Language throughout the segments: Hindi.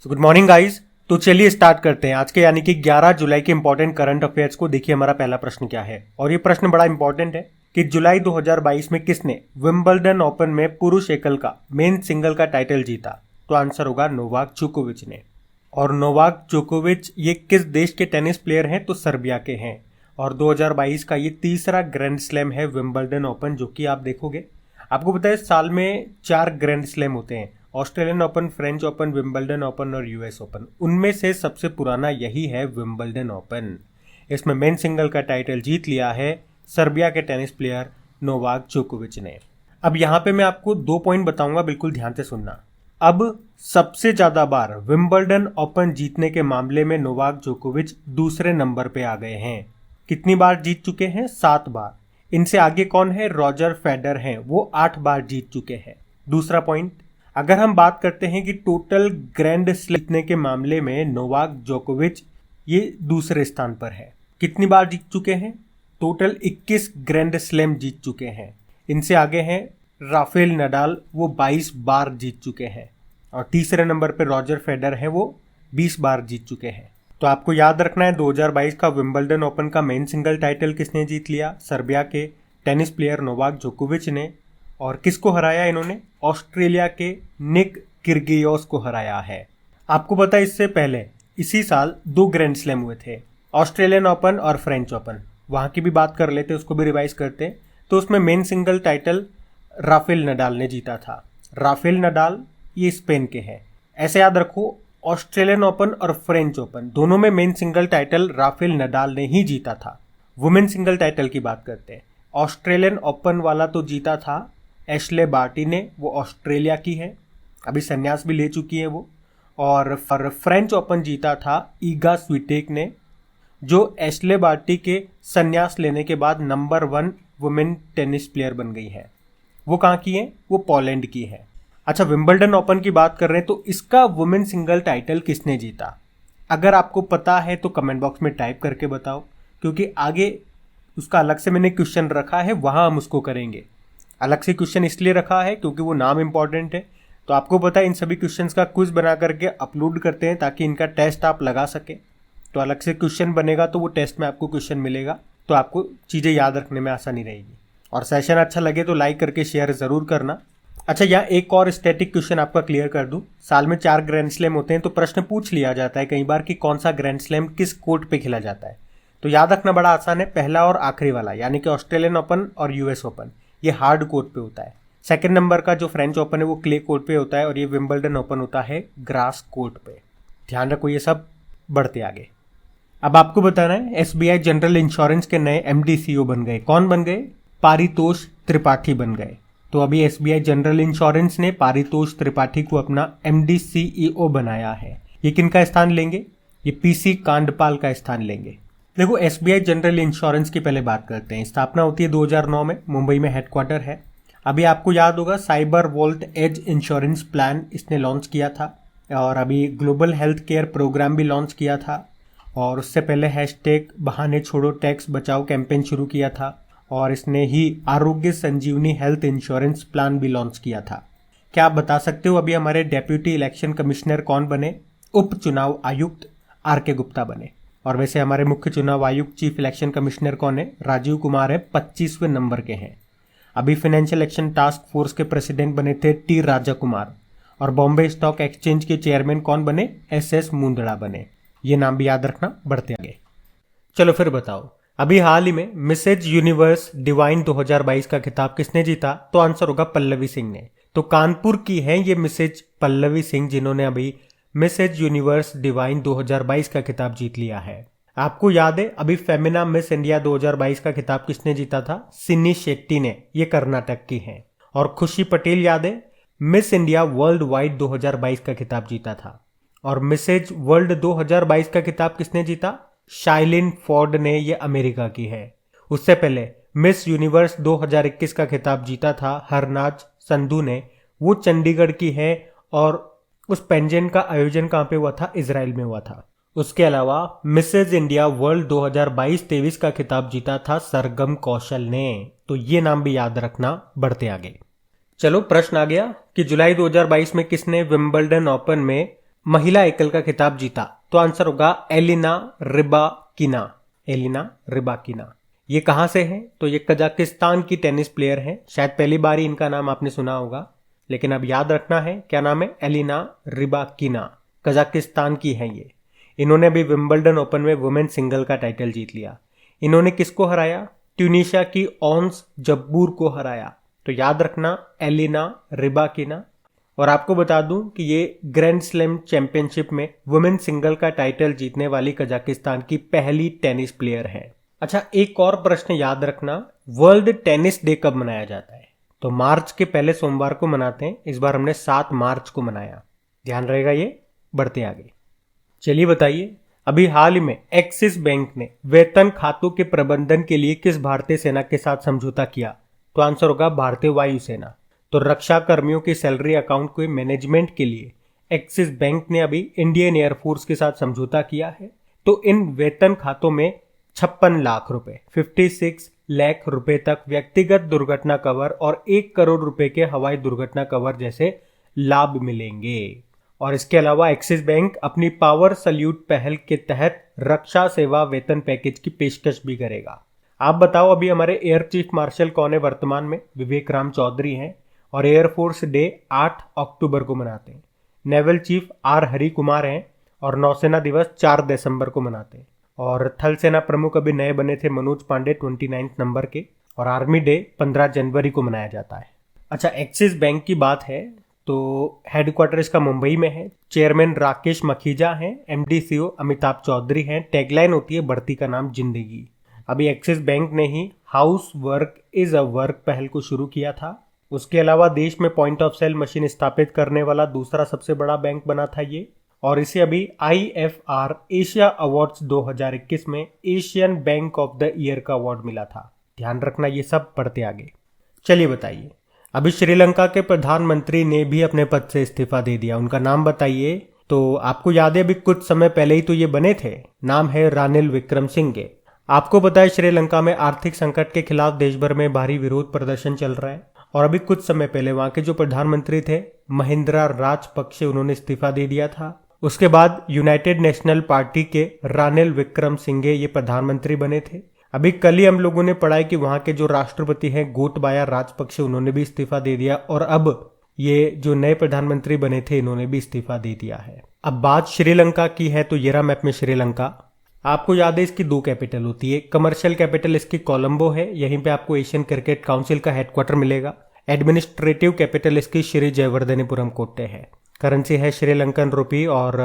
Good morning guys. तो चलिए स्टार्ट करते हैं आज के यानी कि 11 जुलाई के इंपॉर्टेंट करंट अफेयर्स को। देखिए हमारा पहला प्रश्न क्या है, और ये प्रश्न बड़ा इंपॉर्टेंट है कि जुलाई 2022 में किसने विंबलडन ओपन में पुरुष एकल का मेन सिंगल का टाइटल जीता। तो आंसर होगा नोवाक जोकोविच ने। और नोवाक जोकोविच ये किस देश के टेनिस प्लेयर हैं, तो सर्बिया के हैं। और 2022 का ये तीसरा ग्रैंड स्लैम है विंबलडन ओपन, जो कि आप देखोगे। आपको पता है साल में 4 ग्रैंड स्लैम होते हैं, Australian open, French open, Wimbledon open और यूएस ओपन। उनमें से सबसे पुराना यही है विंबलडन ओपन। इसमें मेन सिंगल का टाइटल जीत लिया है सर्बिया के टेनिस प्लेयर नोवाक जोकोविच ने। अब यहाँ पे मैं आपको 2 पॉइंट बताऊंगा, बिल्कुल ध्यान से सुनना। अब सबसे ज्यादा बार विंबलडन ओपन जीतने के मामले में नोवाक जोकोविच दूसरे नंबर पे आ गए हैं। कितनी बार जीत चुके हैं? 7 बार। इनसे आगे कौन है? रॉजर फेडरर हैं, वो 8 बार जीत चुके हैं। दूसरा पॉइंट, अगर हम बात करते हैं कि टोटल ग्रैंड स्लैम जीतने के मामले में नोवाक जोकोविच ये दूसरे स्थान पर है। कितनी बार जीत चुके हैं? टोटल 21 ग्रैंड स्लैम जीत चुके हैं। इनसे आगे हैं राफेल नडाल, वो 22 बार जीत चुके हैं। और तीसरे नंबर पर रॉजर फेडरर है, वो 20 बार जीत चुके हैं। तो आपको याद रखना है 2022 का विंबलडन ओपन का मेन सिंगल टाइटल किसने जीत लिया? सर्बिया के टेनिस प्लेयर नोवाक जोकोविच ने। और किसको हराया इन्होंने? ऑस्ट्रेलिया के निक किर्गियोस को हराया है। आपको पता है इससे पहले इसी साल 2 ग्रैंड स्लैम हुए थे, ऑस्ट्रेलियन ओपन और फ्रेंच ओपन। वहां की भी बात कर लेते, उसको भी रिवाइज करते। तो उसमें men single title Rafael Nadal ने जीता था। राफेल नडाल ये स्पेन के हैं। ऐसे याद रखो, ऑस्ट्रेलियन ओपन और फ्रेंच ओपन दोनों में men single title Rafael Nadal ने ही जीता था। वुमेन सिंगल टाइटल की बात करते हैं। ऑस्ट्रेलियन ओपन वाला तो जीता था एशले बार्टी ने, वो ऑस्ट्रेलिया की है, अभी संन्यास भी ले चुकी है वो। और फ्रेंच ओपन जीता था ईगा स्विटेक ने, जो एशले बार्टी के संन्यास लेने के बाद नंबर 1 वुमेन टेनिस प्लेयर बन गई है। वो कहाँ की है? वो पोलैंड की है। अच्छा, विंबलडन ओपन की बात कर रहे हैं, तो इसका वुमेन सिंगल टाइटल किसने जीता? अगर आपको पता है तो कमेंट बॉक्स में टाइप करके बताओ, क्योंकि आगे उसका अलग से मैंने क्वेश्चन रखा है, वहां हम उसको करेंगे। अलग से क्वेश्चन इसलिए रखा है क्योंकि वो नाम इंपॉर्टेंट है। तो आपको पता है इन सभी क्वेश्चंस का क्विज बना करके अपलोड करते हैं ताकि इनका टेस्ट आप लगा सके। तो अलग से क्वेश्चन बनेगा तो वो टेस्ट में आपको क्वेश्चन मिलेगा, तो आपको चीज़ें याद रखने में आसानी रहेगी। और सेशन अच्छा लगे तो लाइक करके शेयर ज़रूर करना। अच्छा, यहाँ एक और स्टैटिक क्वेश्चन आपका क्लियर कर दूं। साल में 4 ग्रैंड स्लैम होते हैं, तो प्रश्न पूछ लिया जाता है कई बार कि कौन सा ग्रैंड स्लैम किस कोर्ट पे खेला जाता है। तो याद रखना बड़ा आसान है, पहला और आखिरी वाला यानी कि ऑस्ट्रेलियन ओपन और यूएस ओपन ये हार्ड कोर्ट पे होता है। सेकंड नंबर का जो फ्रेंच ओपन है वो क्ले कोर्ट पे होता है, और ये विंबलडन ओपन होता है ग्रास कोर्ट पे। ध्यान रखो ये सब। बढ़ते आगे। अब आपको बताना है एसबीआई जनरल इंश्योरेंस के नए एमडी सीईओ बन गए। कौन बन गए? पारितोष त्रिपाठी बन गए। तो अभी एसबीआई जनरल इंश्योरेंस ने पारितोष त्रिपाठी को अपना एमडी सीईओ बनाया है। ये किनका स्थान लेंगे? ये पीसी कांडपाल का स्थान लेंगे। देखो, एसबीआई जनरल इंश्योरेंस की पहले बात करते हैं। स्थापना होती है 2009 में, मुंबई में हेडक्वार्टर है। अभी आपको याद होगा cyber vault as insurance plan इसने लॉन्च किया था, और अभी ग्लोबल हेल्थ केयर प्रोग्राम भी लॉन्च किया था। और उससे पहले हैशटैग बहाने छोड़ो टैक्स बचाओ कैंपेन शुरू किया था, और इसने ही आरोग्य संजीवनी हेल्थ इंश्योरेंस प्लान भी लॉन्च किया था। क्या आप बता सकते हो अभी हमारे डेप्यूटी इलेक्शन कमिश्नर कौन बने? उप चुनाव आयुक्त आर.के. गुप्ता बने। और वैसे हमारे मुख्य चुनाव आयुक्त चीफ इलेक्शन कमिश्नर कौन है? राजीव कुमार है, 25वें नंबर के हैं। अभी फाइनेंशियल एक्शन टास्क फोर्स के प्रेसिडेंट बने थे टी राजा कुमार। और बॉम्बे स्टॉक एक्सचेंज के चेयरमैन कौन बने? एस मुंदड़ा बने। ये नाम भी याद रखना। बढ़ते आगे। चलो फिर बताओ, अभी हाल ही में मिसेज यूनिवर्स डिवाइन 2022 का खिताब किसने जीता? तो आंसर होगा पल्लवी सिंह ने। तो कानपुर की हैं ये मिसेज पल्लवी सिंह, जिन्होंने अभी मिसेज यूनिवर्स डिवाइन 2022 का खिताब जीत लिया है। आपको याद है अभी फेमिना मिस इंडिया 2022 का खिताब किसने जीता था? सिन्नी शेट्टी ने, ये कर्नाटक की हैं। और खुशी पटेल याद है मिस इंडिया वर्ल्ड वाइड 2022 का खिताब जीता था। और मिसेज वर्ल्ड 2022 का खिताब किसने जीता? शाइलिन फोर्ड ने, ये अमेरिका की है। उससे पहले मिस यूनिवर्स 2021 का खिताब जीता था हरनाज संधू ने, वो चंडीगढ़ की है। और उस पेंजेंट का आयोजन कहां पे हुआ था? इजराइल में हुआ था। उसके अलावा मिसेज इंडिया वर्ल्ड 2022-23 का खिताब जीता था सरगम कौशल ने। तो ये नाम भी याद रखना। बढ़ते आगे। चलो प्रश्न आ गया कि जुलाई 2022 में किसने विंबलडन ओपन में महिला एकल का खिताब जीता? तो आंसर होगा एलिना रिबाकिना। Elena Rybakina. ये कहां से है? तो ये कजाकिस्तान की टेनिस प्लेयर है। शायद पहली बार ही इनका नाम आपने सुना होगा, लेकिन अब याद रखना है। क्या नाम है? Elena Rybakina. कजाकिस्तान की है ये। इन्होंने अभी विंबलडन ओपन में वुमेन सिंगल का टाइटल जीत लिया। इन्होंने किसको हराया? ट्यूनिशिया की ओंस जब्बूर को हराया। तो याद रखना एलिना रिबाकिना। और आपको बता दूं कि ये ग्रैंड स्लैम चैंपियनशिप में वुमेन सिंगल का टाइटल जीतने वाली कजाकिस्तान की पहली टेनिस प्लेयर है। अच्छा, एक और प्रश्न याद रखना, वर्ल्ड टेनिस डे कब मनाया जाता है? तो मार्च के पहले सोमवार को मनाते हैं। इस बार हमने 7 मार्च को मनाया, ध्यान रहेगा ये। बढ़ते आगे, चलिए बताइए, अभी हाल ही में एक्सिस बैंक ने वेतन खातों के प्रबंधन के लिए किस भारतीय सेना के साथ समझौता किया? तो आंसर होगा भारतीय वायुसेना। तो रक्षा कर्मियों की सैलरी अकाउंट के मैनेजमेंट के लिए एक्सिस बैंक ने अभी इंडियन एयरफोर्स के साथ समझौता किया है। तो इन वेतन खातों में 56 लाख रुपए, 56 लाख रुपए तक व्यक्तिगत दुर्घटना कवर और 1 करोड़ रुपए के हवाई दुर्घटना कवर जैसे लाभ मिलेंगे। और इसके अलावा एक्सिस बैंक अपनी पावर सल्यूट पहल के तहत रक्षा सेवा वेतन पैकेज की पेशकश भी करेगा। आप बताओ, अभी हमारे एयर चीफ मार्शल कौन है वर्तमान में? विवेक राम चौधरी हैं। और एयरफोर्स डे 8 अक्टूबर को मनाते हैं। Naval chief are Hari Kumar हैं। और नौसेना दिवस 4 दिसंबर को मनाते हैं। और थल सेना प्रमुख अभी नए बने थे मनोज पांडे 29 नंबर के। और आर्मी डे 15 जनवरी को मनाया जाता है। अच्छा, एक्सिस बैंक की बात है तो हेडक्वार्टर इसका मुंबई में है। चेयरमैन राकेश मखीजा हैं। एमडी सीईओ अमिताभ चौधरी हैं। टैगलाइन होती है बढ़ती का नाम जिंदगी। अभी एक्सिस बैंक ने ही house work is a work पहल को शुरू किया था। उसके अलावा देश में पॉइंट ऑफ सेल मशीन स्थापित करने वाला दूसरा सबसे बड़ा बैंक बना था ये। और इसे अभी IFR एशिया अवार्ड्स 2021 में Asian bank of the year का अवार्ड मिला था। ध्यान रखना ये सब। पढ़ते आगे, चलिए बताइए, अभी श्रीलंका के प्रधानमंत्री ने भी अपने पद से इस्तीफा दे दिया। उनका नाम बताइए। तो आपको याद है अभी कुछ समय पहले ही तो ये बने थे। नाम है रानिल विक्रमसिंघे। आपको पता है श्रीलंका में आर्थिक संकट के खिलाफ देश भर में भारी विरोध प्रदर्शन चल रहा है। और अभी कुछ समय पहले वहां के जो प्रधानमंत्री थे महिंद्रा राजपक्षे, उन्होंने इस्तीफा दे दिया था। उसके बाद यूनाइटेड नेशनल पार्टी के रानिल विक्रमसिंघे ये प्रधानमंत्री बने थे। अभी कल ही हम लोगों ने पढ़ा है कि वहां के जो राष्ट्रपति हैं गोटबाया राजपक्षे, उन्होंने भी इस्तीफा दे दिया। और अब ये जो नए प्रधानमंत्री बने थे इन्होंने भी इस्तीफा दे दिया है। अब बात श्रीलंका की है तो ये रहा मैप में श्रीलंका। आपको याद है इसकी 2 कैपिटल होती है। कमर्शियल कैपिटल इसकी कोलंबो है। यहीं पे आपको एशियन क्रिकेट काउंसिल का हेडक्वार्टर मिलेगा। एडमिनिस्ट्रेटिव कैपिटल इसकी श्री जयवर्धनीपुरम कोट्टे है। करेंसी है श्रीलंकन रुपी। और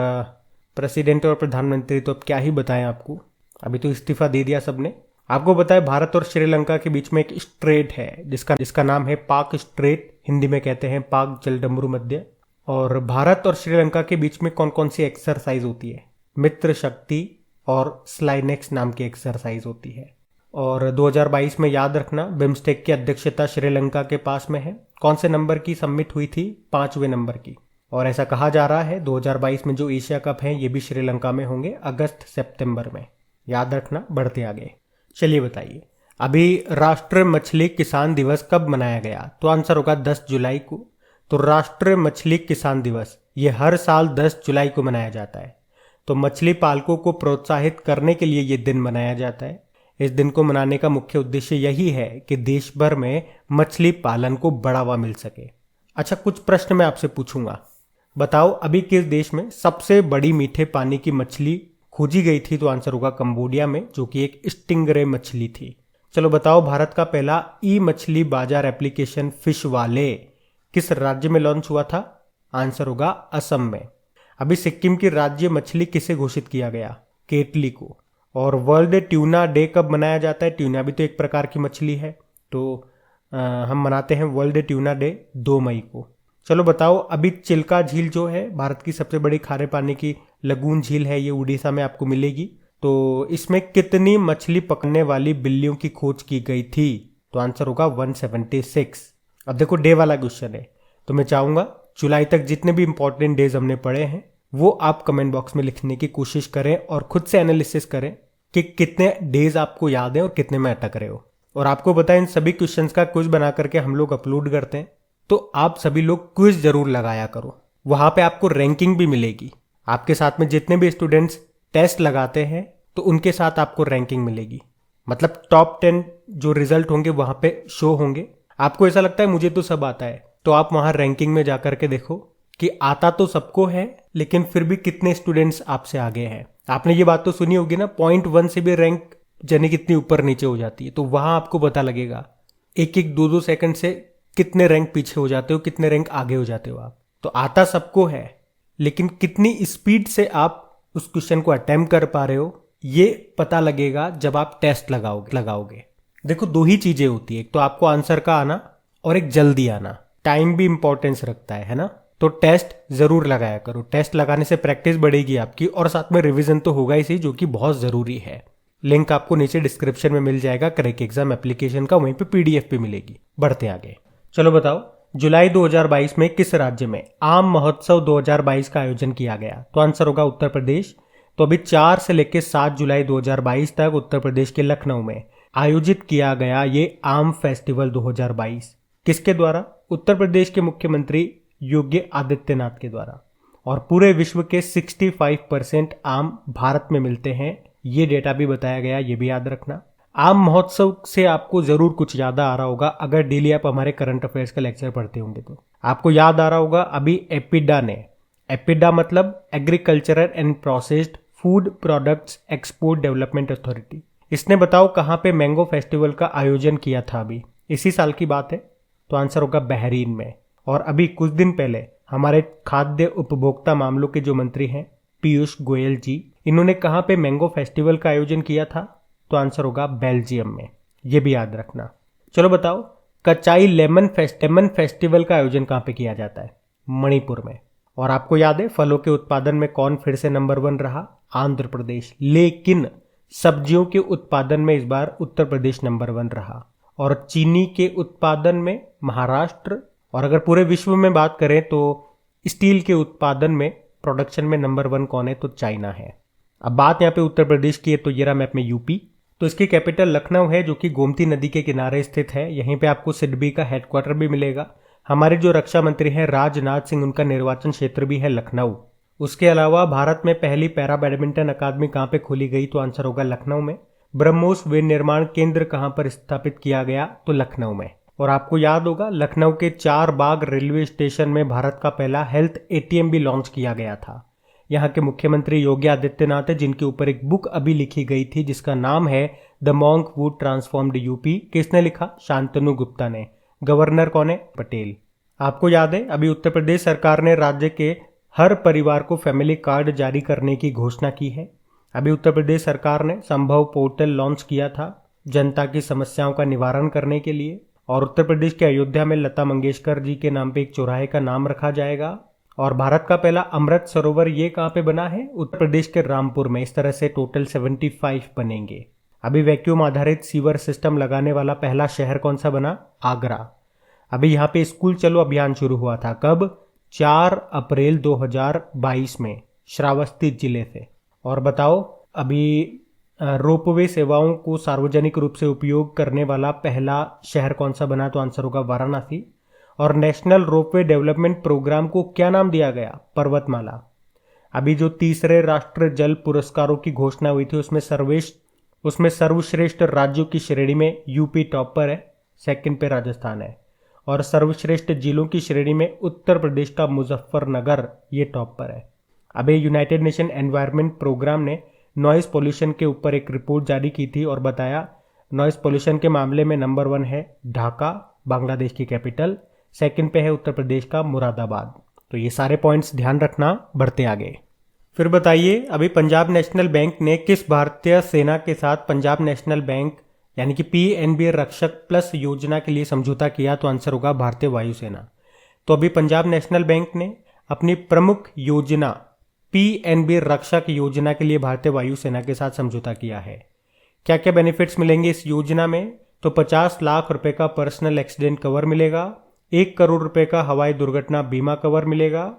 प्रेसिडेंट और प्रधानमंत्री तो अब क्या ही बताएं आपको, अभी तो इस्तीफा दे दिया सबने। आपको बताएं भारत और श्रीलंका के बीच में एक स्ट्रेट है जिसका नाम है पाक स्ट्रेट, हिंदी में कहते हैं पाक जलडमरू मध्य। और भारत और श्रीलंका के बीच में कौन कौन सी एक्सरसाइज होती है? मित्र शक्ति और स्लाइनेक्स नाम की एक्सरसाइज होती है। और 2022 में याद रखना बिम्स्टेक की अध्यक्षता श्रीलंका के पास में है। कौन से नंबर की सबमिट हुई थी? 5वें नंबर की। और ऐसा कहा जा रहा है 2022 में जो एशिया कप है ये भी श्रीलंका में होंगे अगस्त सितंबर में। याद रखना। बढ़ते आगे, चलिए बताइए, अभी राष्ट्रीय मछली किसान दिवस कब मनाया गया? तो आंसर होगा 10 जुलाई को। तो राष्ट्रीय मछली किसान दिवस ये हर साल 10 जुलाई को मनाया जाता है। तो मछली पालकों को प्रोत्साहित करने के लिए ये दिन मनाया जाता है। इस दिन को मनाने का मुख्य उद्देश्य यही है कि देश भर में मछली पालन को बढ़ावा मिल सके। अच्छा, कुछ प्रश्न मैं आपसे पूछूंगा। बताओ, अभी किस देश में सबसे बड़ी मीठे पानी की मछली खोजी गई थी? तो आंसर होगा कंबोडिया में, जो कि एक स्टिंगरे मछली थी। चलो बताओ, भारत का पहला मछली बाजार एप्लीकेशन फिश वाले किस राज्य में लॉन्च हुआ था? आंसर होगा असम में। अभी सिक्किम की राज्य मछली किसे घोषित किया गया? केटली को। और वर्ल्ड ट्यूना डे कब मनाया जाता है? ट्यूना भी तो एक प्रकार की मछली है, तो हम मनाते हैं वर्ल्ड ट्यूना डे 2 मई को। चलो बताओ, अभी चिल्का झील जो है भारत की सबसे बड़ी खारे पानी की लगून झील है, ये उड़ीसा में आपको मिलेगी। तो इसमें कितनी मछली पकड़ने वाली बिल्लियों की खोज की गई थी? तो आंसर होगा 176। अब देखो डे वाला क्वेश्चन है, तो मैं चाहूंगा जुलाई तक जितने भी इंपॉर्टेंट डेज हमने पढ़े हैं वो आप कमेंट बॉक्स में लिखने की कोशिश करें और खुद से एनालिसिस करें कि कितने डेज आपको याद है और कितने में अटक रहे हो। और आपको बताएं, इन सभी क्वेश्चंस का क्विज बना करके हम लोग अपलोड करते हैं, तो आप सभी लोग क्विज जरूर लगाया करो। वहां पे आपको रैंकिंग भी मिलेगी। आपके साथ में जितने भी स्टूडेंट्स टेस्ट लगाते हैं तो उनके साथ आपको रैंकिंग मिलेगी, मतलब टॉप 10 जो रिजल्ट होंगे वहां पे शो होंगे। आपको ऐसा लगता है मुझे तो सब आता है, तो आप वहां रैंकिंग में जाकर के देखो कि आता तो सबको है, लेकिन फिर भी कितने स्टूडेंट्स आपसे आगे हैं। आपने ये बात तो सुनी होगी ना, 0.1 से भी रैंक यानी कितनी ऊपर नीचे हो जाती है, तो वहां आपको पता लगेगा एक एक दो दो सेकंड से कितने रैंक पीछे हो जाते हो, कितने रैंक आगे हो जाते हो आप। तो आता सबको है, लेकिन कितनी स्पीड से आप उस क्वेश्चन को अटेम्प्ट कर पा रहे हो ये पता लगेगा जब आप टेस्ट लगाओगे। देखो दो ही चीजें होती है, एक तो आपको आंसर का आना और एक जल्दी आना। टाइम भी इंपॉर्टेंस रखता है ना। तो टेस्ट जरूर लगाया करो, टेस्ट लगाने से प्रैक्टिस बढ़ेगी आपकी और साथ में रिवीजन तो होगा ही, जो कि बहुत जरूरी है। लिंक आपको नीचे डिस्क्रिप्शन में मिल जाएगा क्रैक एग्जाम एप्लीकेशन का, वहीं पे पीडीएफ भी मिलेगी। बढ़ते आगे, चलो बताओ जुलाई 2022 में किस राज्य में आम महोत्सव 2022 का आयोजन किया गया? तो आंसर होगा उत्तर प्रदेश। तो अभी 4 से लेकर 7 जुलाई 2022 तक उत्तर प्रदेश के लखनऊ में आयोजित किया गया ये आम फेस्टिवल 2022 किसके द्वारा? उत्तर प्रदेश के मुख्यमंत्री योगी आदित्यनाथ के द्वारा। और पूरे विश्व के 65% आम भारत में मिलते हैं, ये डेटा भी बताया गया, ये भी याद रखना। आम महोत्सव से आपको जरूर कुछ याद आ रहा होगा, अगर डेली आप हमारे करंट अफेयर्स का लेक्चर पढ़ते होंगे तो आपको याद आ रहा होगा। अभी एपिडा मतलब agricultural and processed food products export development authority, इसने बताओ कहां पे मैंगो फेस्टिवल का आयोजन किया था? अभी इसी साल की बात है, तो आंसर होगा बहरीन में। और अभी कुछ दिन पहले हमारे खाद्य उपभोक्ता मामलों के जो मंत्री हैं पीयूष गोयल जी, इन्होंने कहां पे मैंगो फेस्टिवल का आयोजन किया था? तो आंसर होगा बेल्जियम में, ये भी याद रखना। चलो बताओ कचाई लेमन फेस्टिवल का आयोजन कहां पे किया जाता है? मणिपुर में। और आपको याद है फलों के उत्पादन में कौन फिर से नंबर 1 रहा? आंध्र प्रदेश। लेकिन सब्जियों के उत्पादन में इस बार उत्तर प्रदेश नंबर 1 रहा। और चीनी के उत्पादन में महाराष्ट्र। और अगर पूरे विश्व में बात करें तो स्टील के उत्पादन में प्रोडक्शन में नंबर 1 कौन है? तो चाइना है। अब बात यहाँ पे उत्तर प्रदेश की है, तो ये रहा मैप में यूपी। तो इसकी कैपिटल लखनऊ है, जो कि गोमती नदी के किनारे स्थित है। यहीं पे आपको सिडबी का हेडक्वार्टर भी मिलेगा। हमारे जो रक्षा मंत्री हैं राजनाथ सिंह, उनका निर्वाचन क्षेत्र भी है लखनऊ। उसके अलावा भारत में पहली पैरा बैडमिंटन अकादमी कहाँ पे खोली गई? तो आंसर होगा लखनऊ में। ब्रह्मोस विनिर्माण केंद्र कहाँ पर स्थापित किया गया? तो लखनऊ में। और आपको याद होगा लखनऊ के 4 बाग रेलवे स्टेशन में भारत का पहला हेल्थ एटीएम भी लॉन्च किया गया था। यहाँ के मुख्यमंत्री योगी आदित्यनाथ है, जिनके ऊपर एक बुक अभी लिखी गई थी जिसका नाम है the monk who transformed UP. किसने लिखा? शांतनु गुप्ता ने। गवर्नर कौन है? पटेल। आपको याद है अभी उत्तर प्रदेश सरकार ने राज्य के हर परिवार को फैमिली कार्ड जारी करने की घोषणा की है। अभी उत्तर प्रदेश सरकार ने संभव पोर्टल लॉन्च किया था जनता की समस्याओं का निवारण करने के लिए। और उत्तर प्रदेश के अयोध्या में लता मंगेशकर जी के नाम पे एक चौराहे का नाम रखा जाएगा। और भारत का पहला अमृत सरोवर ये कहाँ पे बना है? उत्तर प्रदेश के रामपुर में। इस तरह से टोटल 75 बनेंगे। अभी वैक्यूम आधारित सीवर सिस्टम लगाने वाला पहला शहर कौन सा बना? आगरा। अभी यहाँ पे स्कूल चलो अभियान शुरू हुआ था, कब? 4 अप्रैल 2022 में श्रावस्ती जिले से। और बताओ अभी रोपवे सेवाओं को सार्वजनिक रूप से उपयोग करने वाला पहला शहर कौन सा बना? तो आंसर होगा वाराणसी। और नेशनल रोपवे डेवलपमेंट प्रोग्राम को क्या नाम दिया गया? पर्वतमाला। अभी जो तीसरे राष्ट्रीय जल पुरस्कारों की घोषणा हुई थी उसमें सर्वश्रेष्ठ राज्यों की श्रेणी में यूपी टॉप पर है, सेकंड पे राजस्थान है। और सर्वश्रेष्ठ जिलों की श्रेणी में उत्तर प्रदेश का मुजफ्फरनगर ये टॉप पर है। अभी यूनाइटेड नेशन एनवायरनमेंट प्रोग्राम ने नॉइज पोल्यूशन के ऊपर एक रिपोर्ट जारी की थी और बताया नॉइज पोल्यूशन के मामले में नंबर 1 है ढाका, बांग्लादेश की कैपिटल। सेकंड पे है उत्तर प्रदेश का मुरादाबाद। तो ये सारे पॉइंट्स ध्यान रखना। बढ़ते आगे, फिर बताइए अभी पंजाब नेशनल बैंक ने किस भारतीय सेना के साथ पंजाब नेशनल बैंक यानी कि पीएनबी रक्षक प्लस योजना के लिए समझौता किया? तो आंसर होगा भारतीय वायुसेना। तो अभी पंजाब नेशनल बैंक ने अपनी प्रमुख योजना पीएनबी रक्षक योजना के लिए भारतीय वायुसेना के साथ समझौता किया है। क्या क्या बेनिफिट्स मिलेंगे इस योजना में? तो 50 लाख रुपए का पर्सनल एक्सीडेंट कवर मिलेगा, 1 करोड़ रुपए का हवाई दुर्घटना बीमा कवर मिलेगा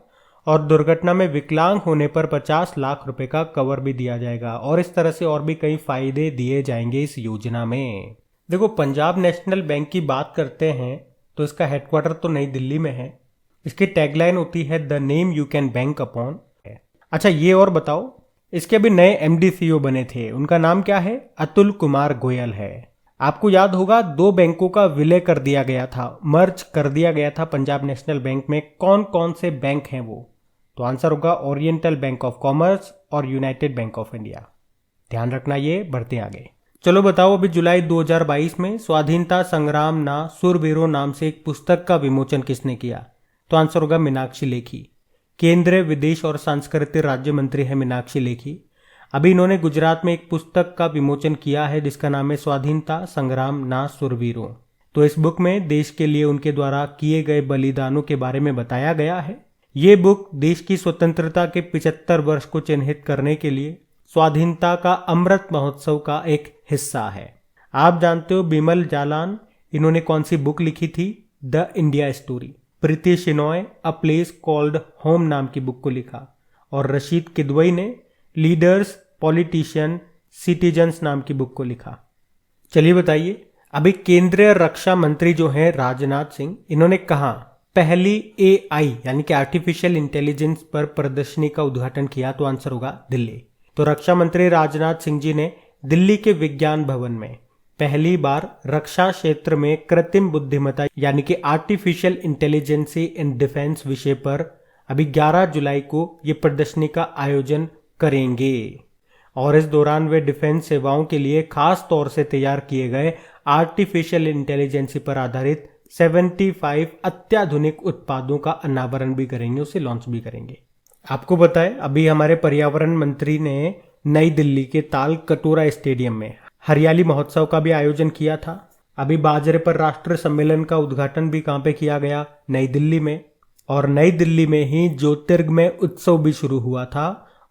और दुर्घटना में विकलांग होने पर 50 लाख रुपए का कवर भी दिया जाएगा। और इस तरह से और भी कई फायदे दिए जाएंगे इस योजना में। देखो पंजाब नेशनल बैंक की बात करते हैं तो इसका हेडक्वार्टर तो नई दिल्ली में है। इसकी टैगलाइन होती है the name you can bank upon. अच्छा ये और बताओ, इसके अभी नए एमडी सीईओ बने थे, उनका नाम क्या है? अतुल कुमार गोयल है। आपको याद होगा 2 बैंकों का विलय कर दिया गया था, मर्ज कर दिया गया था पंजाब नेशनल बैंक में। कौन कौन से बैंक हैं वो? तो आंसर होगा ओरिएंटल बैंक ऑफ कॉमर्स और यूनाइटेड बैंक ऑफ इंडिया। ध्यान रखना ये, बढ़ते हैं आगे। चलो बताओ, अभी जुलाई 2022 में स्वाधीनता संग्राम ना सुरवीरों नाम से एक पुस्तक का विमोचन किसने किया? तो आंसर होगा मीनाक्षी लेखी। केंद्रीय विदेश और सांस्कृतिक राज्य मंत्री है मीनाक्षी लेखी। अभी इन्होंने गुजरात में एक पुस्तक का विमोचन किया है जिसका नाम है स्वाधीनता संग्राम ना सुरवीरों। तो इस बुक में देश के लिए उनके द्वारा किए गए बलिदानों के बारे में बताया गया है। ये बुक देश की स्वतंत्रता के 75 वर्ष को चिन्हित करने के लिए स्वाधीनता का अमृत महोत्सव का एक हिस्सा है। आप जानते हो बिमल जालान, इन्होंने कौन सी बुक लिखी थी? The India story. Preeti Shinoy a place called home नाम की बुक को लिखा। और रशीद किदवई ने लीडर्स पॉलिटिशियन सिटीजन्स नाम की बुक को लिखा। चलिए बताइए, अभी केंद्रीय रक्षा मंत्री जो हैं राजनाथ सिंह, इन्होंने कहा पहली एआई यानी कि आर्टिफिशियल इंटेलिजेंस पर प्रदर्शनी का उद्घाटन किया? तो आंसर होगा दिल्ली। तो रक्षा मंत्री राजनाथ सिंह जी ने दिल्ली के विज्ञान भवन में पहली बार रक्षा क्षेत्र में कृत्रिम बुद्धिमत्ता यानी कि आर्टिफिशियल इंटेलिजेंसी इन डिफेंस विषय पर अभी 11 जुलाई को ये प्रदर्शनी का आयोजन करेंगे। और इस दौरान वे डिफेंस सेवाओं के लिए खास तौर से तैयार किए गए आर्टिफिशियल इंटेलिजेंसी पर आधारित 75 अत्याधुनिक उत्पादों का अनावरण भी करेंगे, उसे लॉन्च भी करेंगे। आपको बताएं, अभी हमारे पर्यावरण मंत्री ने नई दिल्ली के ताल कटोरा स्टेडियम में हरियाली महोत्सव का भी आयोजन किया था। अभी बाजरे पर राष्ट्रीय सम्मेलन का उद्घाटन भी कहां पे किया गया? नई दिल्ली में। और नई दिल्ली में ही ज्योतिर्गमय उत्सव भी शुरू हुआ था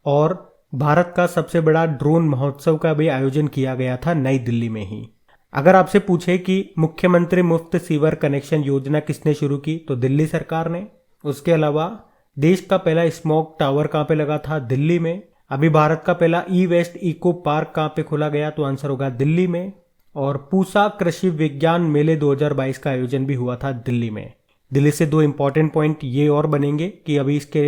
और भारत का सबसे बड़ा ड्रोन महोत्सव का भी आयोजन किया गया था नई दिल्ली में ही। अगर आपसे पूछे कि मुख्यमंत्री मुफ्त सीवर कनेक्शन योजना किसने शुरू की? तो दिल्ली सरकार ने। उसके अलावा देश का पहला स्मोक टावर कहां पे लगा था? दिल्ली में। अभी भारत का पहला ई वेस्ट इको पार्क कहां पे खोला गया? तो आंसर होगा दिल्ली में। और पूसा कृषि विज्ञान मेले 2022 का आयोजन भी हुआ था दिल्ली में। दिल्ली से 2 इंपॉर्टेंट पॉइंट ये और बनेंगे कि अभी इसके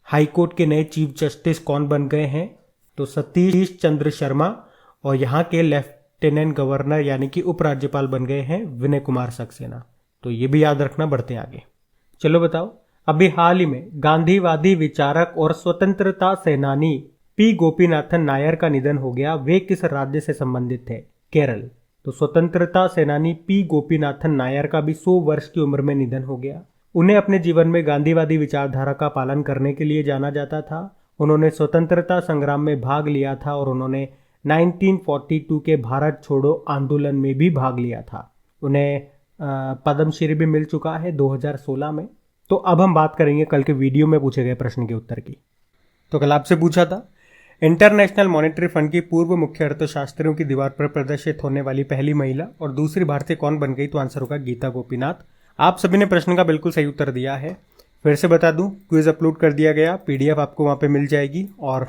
हाईकोर्ट के नए चीफ जस्टिस कौन बन गए हैं? तो सतीश चंद्र शर्मा। और यहाँ के लेफ्टिनेंट गवर्नर यानी कि उपराज्यपाल बन गए हैं विनय कुमार सक्सेना। तो ये भी याद रखना, बढ़ते हैं आगे। चलो बताओ, अभी हाल ही में गांधीवादी विचारक और स्वतंत्रता सेनानी पी गोपीनाथन नायर का निधन हो गया। वे किस राज्य से संबंधित थे? केरल। तो स्वतंत्रता सेनानी पी गोपीनाथन नायर का भी 100 वर्ष की उम्र में निधन हो गया। उन्हें अपने जीवन में गांधीवादी विचारधारा का पालन करने के लिए जाना जाता था। उन्होंने स्वतंत्रता संग्राम में भाग लिया था और उन्होंने 1942 के भारत छोड़ो आंदोलन में भी भाग लिया था। उन्हें पद्मश्री भी मिल चुका है 2016 में। तो अब हम बात करेंगे कल के वीडियो में पूछे गए प्रश्न के उत्तर की। तो कल आपसे पूछा था इंटरनेशनल मॉनेटरी फंड की पूर्व मुख्य अर्थशास्त्रियों की दीवार पर प्रदर्शित होने वाली पहली महिला और दूसरी भारतीय कौन बन गई? तो आंसर होगा गीता गोपीनाथ। आप सभी ने प्रश्न का बिल्कुल सही उत्तर दिया है। फिर से बता दूं, क्विज अपलोड कर दिया गया, पीडीएफ आपको वहां पे मिल जाएगी। और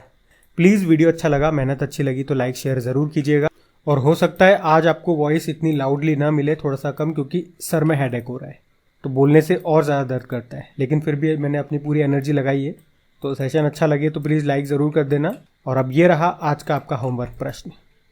प्लीज़ वीडियो अच्छा लगा, मेहनत अच्छी लगी तो लाइक शेयर ज़रूर कीजिएगा। और हो सकता है आज आपको वॉइस इतनी लाउडली ना मिले, थोड़ा सा कम, क्योंकि सर में हेडेक हो रहा है तो बोलने से और ज़्यादा दर्द करता है। लेकिन फिर भी मैंने अपनी पूरी एनर्जी लगाई है। तो सेशन अच्छा लगे तो प्लीज़ लाइक ज़रूर कर देना। और अब ये रहा आज का आपका होमवर्क प्रश्न।